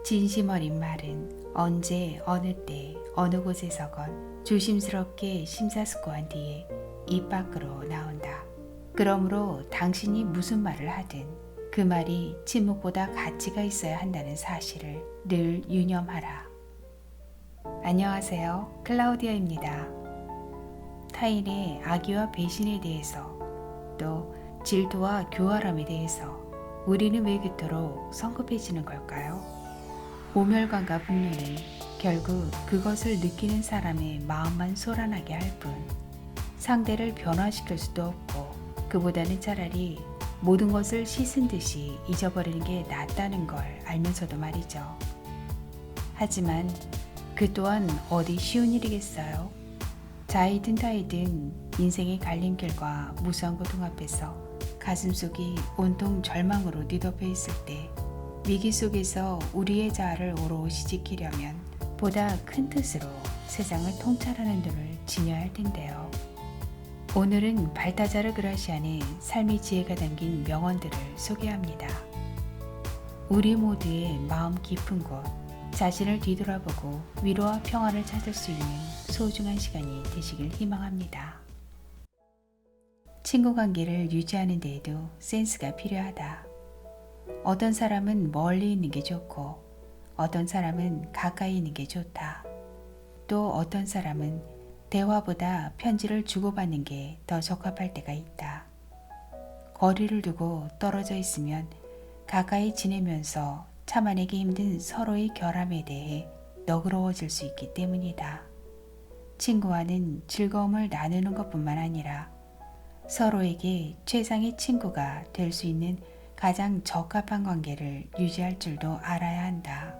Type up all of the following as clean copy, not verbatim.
진심 어린 말은 언제 어느 때 어느 곳에서건 조심스럽게 심사숙고한 뒤에 입 밖으로 나온다. 그러므로 당신이 무슨 말을 하든 그 말이 침묵보다 가치가 있어야 한다는 사실을 늘 유념하라. 안녕하세요. 클라우디아입니다. 타인의 악의와 배신에 대해서 또 질투와 교활함에 대해서 우리는 왜 그토록 성급해지는 걸까요? 모멸감과 분노는 결국 그것을 느끼는 사람의 마음만 소란하게 할 뿐 상대를 변화시킬 수도 없고 그보다는 차라리 모든 것을 씻은 듯이 잊어버리는 게 낫다는 걸 알면서도 말이죠. 하지만 그 또한 어디 쉬운 일이겠어요? 자이든 타이든 인생의 갈림길과 무수한 고통 앞에서 가슴속이 온통 절망으로 뒤덮여 있을 때 위기 속에서 우리의 자아를 오롯이 지키려면 보다 큰 뜻으로 세상을 통찰하는 눈을 지녀야 할 텐데요. 오늘은 발타자르 그라시안의 삶의 지혜가 담긴 명언들을 소개합니다. 우리 모두의 마음 깊은 곳, 자신을 뒤돌아보고 위로와 평화를 찾을 수 있는 소중한 시간이 되시길 희망합니다. 친구 관계를 유지하는 데에도 센스가 필요하다. 어떤 사람은 멀리 있는 게 좋고 어떤 사람은 가까이 있는 게 좋다. 또 어떤 사람은 대화보다 편지를 주고받는 게 더 적합할 때가 있다. 거리를 두고 떨어져 있으면 가까이 지내면서 참아내기 힘든 서로의 결함에 대해 너그러워질 수 있기 때문이다. 친구와는 즐거움을 나누는 것뿐만 아니라 서로에게 최상의 친구가 될 수 있는 가장 적합한 관계를 유지할 줄도 알아야 한다.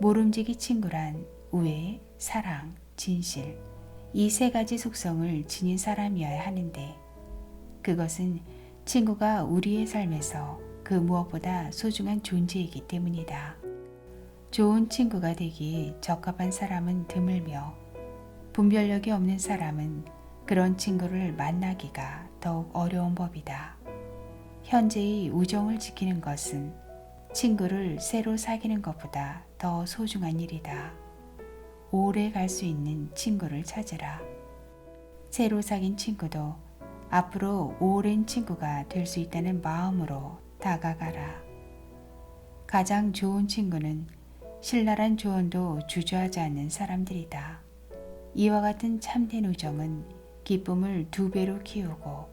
모름지기 친구란 우애, 사랑, 진실, 이 세 가지 속성을 지닌 사람이어야 하는데 그것은 친구가 우리의 삶에서 그 무엇보다 소중한 존재이기 때문이다. 좋은 친구가 되기에 적합한 사람은 드물며 분별력이 없는 사람은 그런 친구를 만나기가 더욱 어려운 법이다. 현재의 우정을 지키는 것은 친구를 새로 사귀는 것보다 더 소중한 일이다. 오래 갈 수 있는 친구를 찾으라. 새로 사귄 친구도 앞으로 오랜 친구가 될 수 있다는 마음으로 다가가라. 가장 좋은 친구는 신랄한 조언도 주저하지 않는 사람들이다. 이와 같은 참된 우정은 기쁨을 2배로 키우고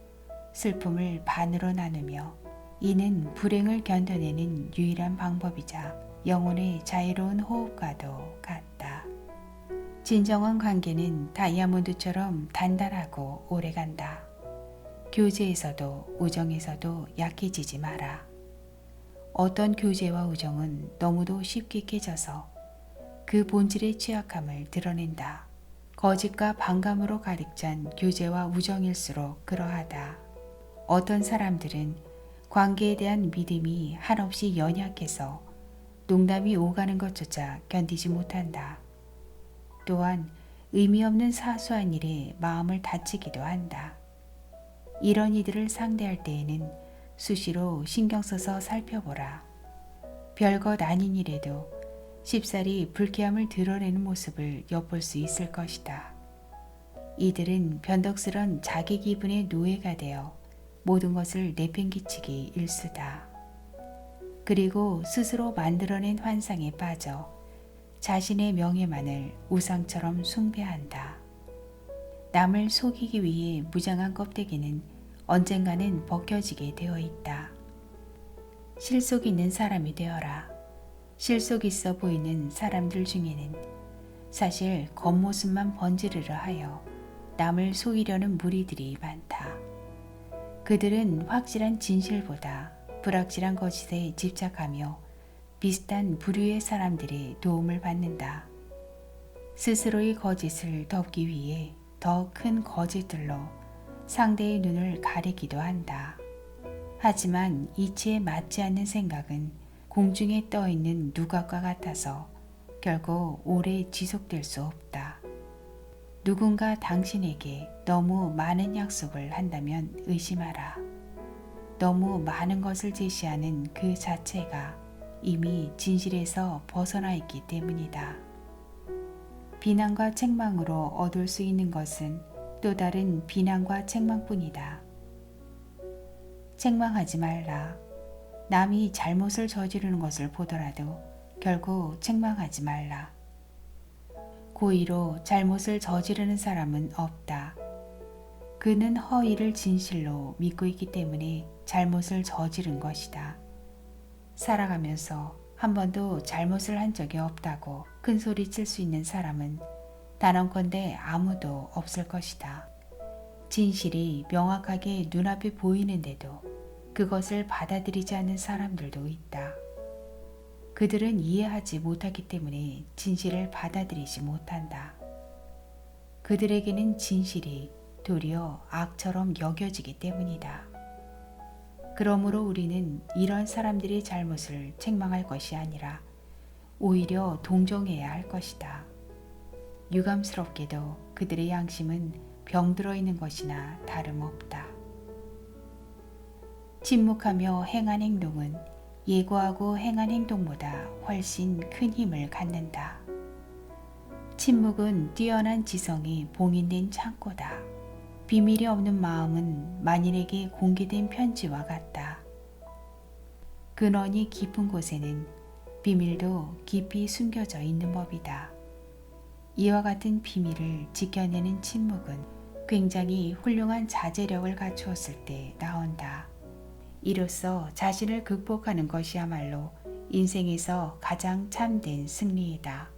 슬픔을 반으로 나누며 이는 불행을 견뎌내는 유일한 방법이자 영혼의 자유로운 호흡과도 같다. 진정한 관계는 다이아몬드처럼 단단하고 오래간다. 교제에서도 우정에서도 약해지지 마라. 어떤 교제와 우정은 너무도 쉽게 깨져서 그 본질의 취약함을 드러낸다. 거짓과 반감으로 가득 찬 교제와 우정일수록 그러하다. 어떤 사람들은 관계에 대한 믿음이 한없이 연약해서 농담이 오가는 것조차 견디지 못한다. 또한 의미 없는 사소한 일에 마음을 다치기도 한다. 이런 이들을 상대할 때에는 수시로 신경 써서 살펴보라. 별것 아닌 일에도 쉽사리 불쾌함을 드러내는 모습을 엿볼 수 있을 것이다. 이들은 변덕스런 자기 기분의 노예가 되어 모든 것을 내팽개치기 일쑤다. 그리고 스스로 만들어낸 환상에 빠져 자신의 명예만을 우상처럼 숭배한다. 남을 속이기 위해 무장한 껍데기는 언젠가는 벗겨지게 되어 있다. 실속 있는 사람이 되어라. 실속 있어 보이는 사람들 중에는 사실 겉모습만 번지르르 하여 남을 속이려는 무리들이 많다. 그들은 확실한 진실보다 불확실한 거짓에 집착하며 비슷한 부류의 사람들의 도움을 받는다. 스스로의 거짓을 덮기 위해 더 큰 거짓들로 상대의 눈을 가리기도 한다. 하지만 이치에 맞지 않는 생각은 공중에 떠있는 누각과 같아서 결국 오래 지속될 수 없다. 누군가 당신에게 너무 많은 약속을 한다면 의심하라. 너무 많은 것을 제시하는 그 자체가 이미 진실에서 벗어나 있기 때문이다. 비난과 책망으로 얻을 수 있는 것은 또 다른 비난과 책망뿐이다. 책망하지 말라. 남이 잘못을 저지르는 것을 보더라도 결국 책망하지 말라. 고의로 잘못을 저지르는 사람은 없다. 그는 허위를 진실로 믿고 있기 때문에 잘못을 저지른 것이다. 살아가면서 한 번도 잘못을 한 적이 없다고 큰 소리 칠 수 있는 사람은 단언컨대 아무도 없을 것이다. 진실이 명확하게 눈앞에 보이는데도 그것을 받아들이지 않는 사람들도 있다. 그들은 이해하지 못하기 때문에 진실을 받아들이지 못한다. 그들에게는 진실이 도리어 악처럼 여겨지기 때문이다. 그러므로 우리는 이런 사람들의 잘못을 책망할 것이 아니라 오히려 동정해야 할 것이다. 유감스럽게도 그들의 양심은 병들어 있는 것이나 다름없다. 침묵하며 행한 행동은 예고하고 행한 행동보다 훨씬 큰 힘을 갖는다. 침묵은 뛰어난 지성이 봉인된 창고다. 비밀이 없는 마음은 만인에게 공개된 편지와 같다. 근원이 깊은 곳에는 비밀도 깊이 숨겨져 있는 법이다. 이와 같은 비밀을 지켜내는 침묵은 굉장히 훌륭한 자제력을 갖추었을 때 나온다. 이로써 자신을 극복하는 것이야말로 인생에서 가장 참된 승리이다.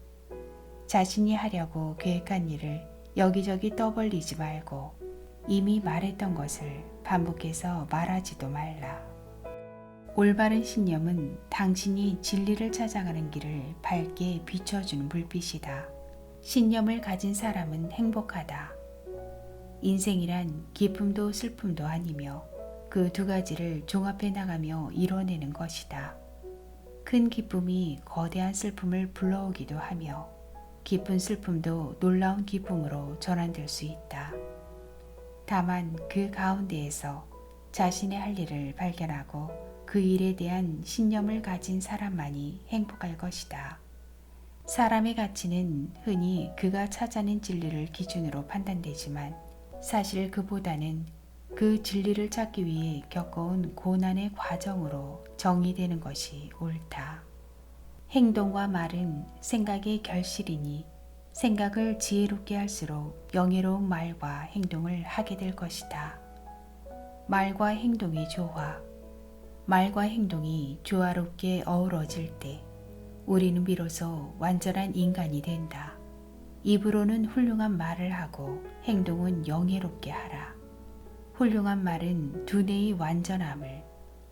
자신이 하려고 계획한 일을 여기저기 떠벌리지 말고 이미 말했던 것을 반복해서 말하지도 말라. 올바른 신념은 당신이 진리를 찾아가는 길을 밝게 비춰주는 불빛이다. 신념을 가진 사람은 행복하다. 인생이란 기쁨도 슬픔도 아니며 그 두 가지를 종합해 나가며 이뤄내는 것이다. 큰 기쁨이 거대한 슬픔을 불러오기도 하며 깊은 슬픔도 놀라운 기쁨으로 전환될 수 있다. 다만 그 가운데에서 자신의 할 일을 발견하고 그 일에 대한 신념을 가진 사람만이 행복할 것이다. 사람의 가치는 흔히 그가 찾아낸 진리를 기준으로 판단되지만 사실 그보다는 그 진리를 찾기 위해 겪어온 고난의 과정으로 정의되는 것이 옳다. 행동과 말은 생각의 결실이니 생각을 지혜롭게 할수록 영예로운 말과 행동을 하게 될 것이다. 말과 행동의 조화, 말과 행동이 조화롭게 어우러질 때 우리는 비로소 완전한 인간이 된다. 입으로는 훌륭한 말을 하고 행동은 영예롭게 하라. 훌륭한 말은 두뇌의 완전함을,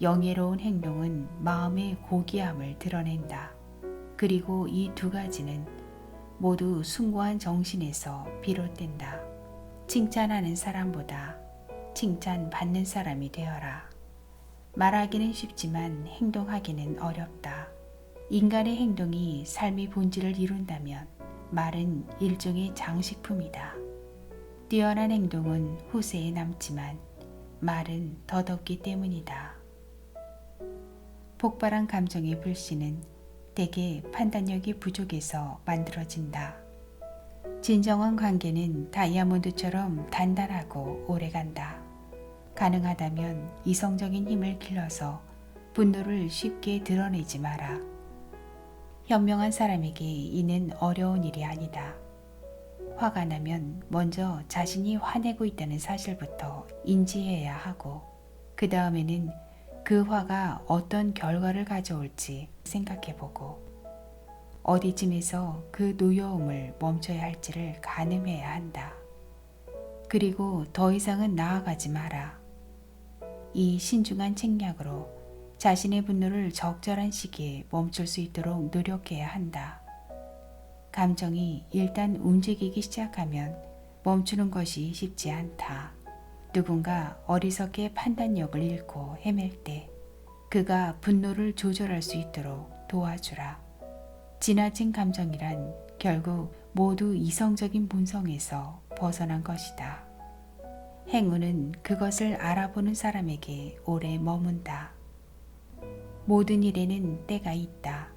영예로운 행동은 마음의 고귀함을 드러낸다. 그리고 이 두 가지는 모두 숭고한 정신에서 비롯된다. 칭찬하는 사람보다 칭찬받는 사람이 되어라. 말하기는 쉽지만 행동하기는 어렵다. 인간의 행동이 삶의 본질을 이룬다면 말은 일종의 장식품이다. 뛰어난 행동은 후세에 남지만 말은 덧없기 때문이다. 폭발한 감정의 불씨는 대개 판단력이 부족해서 만들어진다. 진정한 관계는 다이아몬드처럼 단단하고 오래간다. 가능하다면 이성적인 힘을 길러서 분노를 쉽게 드러내지 마라. 현명한 사람에게 이는 어려운 일이 아니다. 화가 나면 먼저 자신이 화내고 있다는 사실부터 인지해야 하고 그 다음에는 그 화가 어떤 결과를 가져올지 생각해보고 어디쯤에서 그 노여움을 멈춰야 할지를 가늠해야 한다. 그리고 더 이상은 나아가지 마라. 이 신중한 책략으로 자신의 분노를 적절한 시기에 멈출 수 있도록 노력해야 한다. 감정이 일단 움직이기 시작하면 멈추는 것이 쉽지 않다. 누군가 어리석게 판단력을 잃고 헤맬 때 그가 분노를 조절할 수 있도록 도와주라. 지나친 감정이란 결국 모두 이성적인 본성에서 벗어난 것이다. 행운은 그것을 알아보는 사람에게 오래 머문다. 모든 일에는 때가 있다.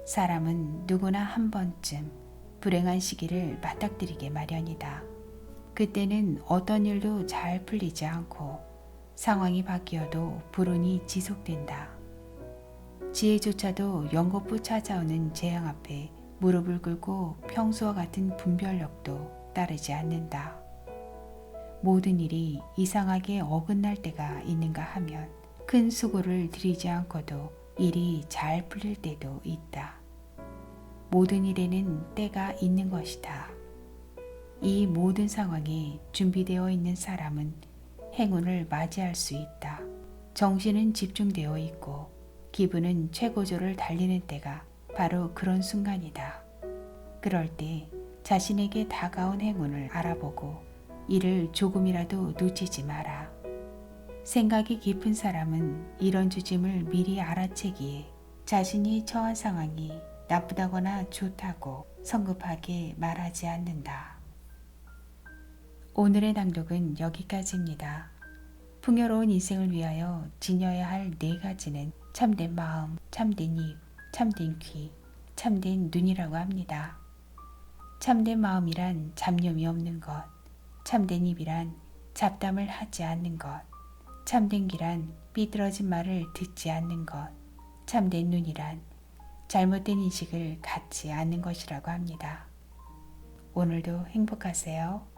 사람은 누구나 한 번쯤 불행한 시기를 맞닥뜨리게 마련이다. 그때는 어떤 일도 잘 풀리지 않고 상황이 바뀌어도 불운이 지속된다. 지혜조차도 연거푸 찾아오는 재앙 앞에 무릎을 꿇고 평소와 같은 분별력도 따르지 않는다. 모든 일이 이상하게 어긋날 때가 있는가 하면 큰 수고를 들이지 않고도 일이 잘 풀릴 때도 있다. 모든 일에는 때가 있는 것이다. 이 모든 상황에 준비되어 있는 사람은 행운을 맞이할 수 있다. 정신은 집중되어 있고 기분은 최고조를 달리는 때가 바로 그런 순간이다. 그럴 때 자신에게 다가온 행운을 알아보고 이를 조금이라도 놓치지 마라. 생각이 깊은 사람은 이런 주짐을 미리 알아채기에 자신이 처한 상황이 나쁘다거나 좋다고 성급하게 말하지 않는다. 오늘의 낭독은 여기까지입니다. 풍요로운 인생을 위하여 지녀야 할 4가지는 참된 마음, 참된 입, 참된 귀, 참된 눈이라고 합니다. 참된 마음이란 잡념이 없는 것, 참된 입이란 잡담을 하지 않는 것, 참된 귀란 삐뚤어진 말을 듣지 않는 것, 참된 눈이란 잘못된 인식을 갖지 않는 것이라고 합니다. 오늘도 행복하세요.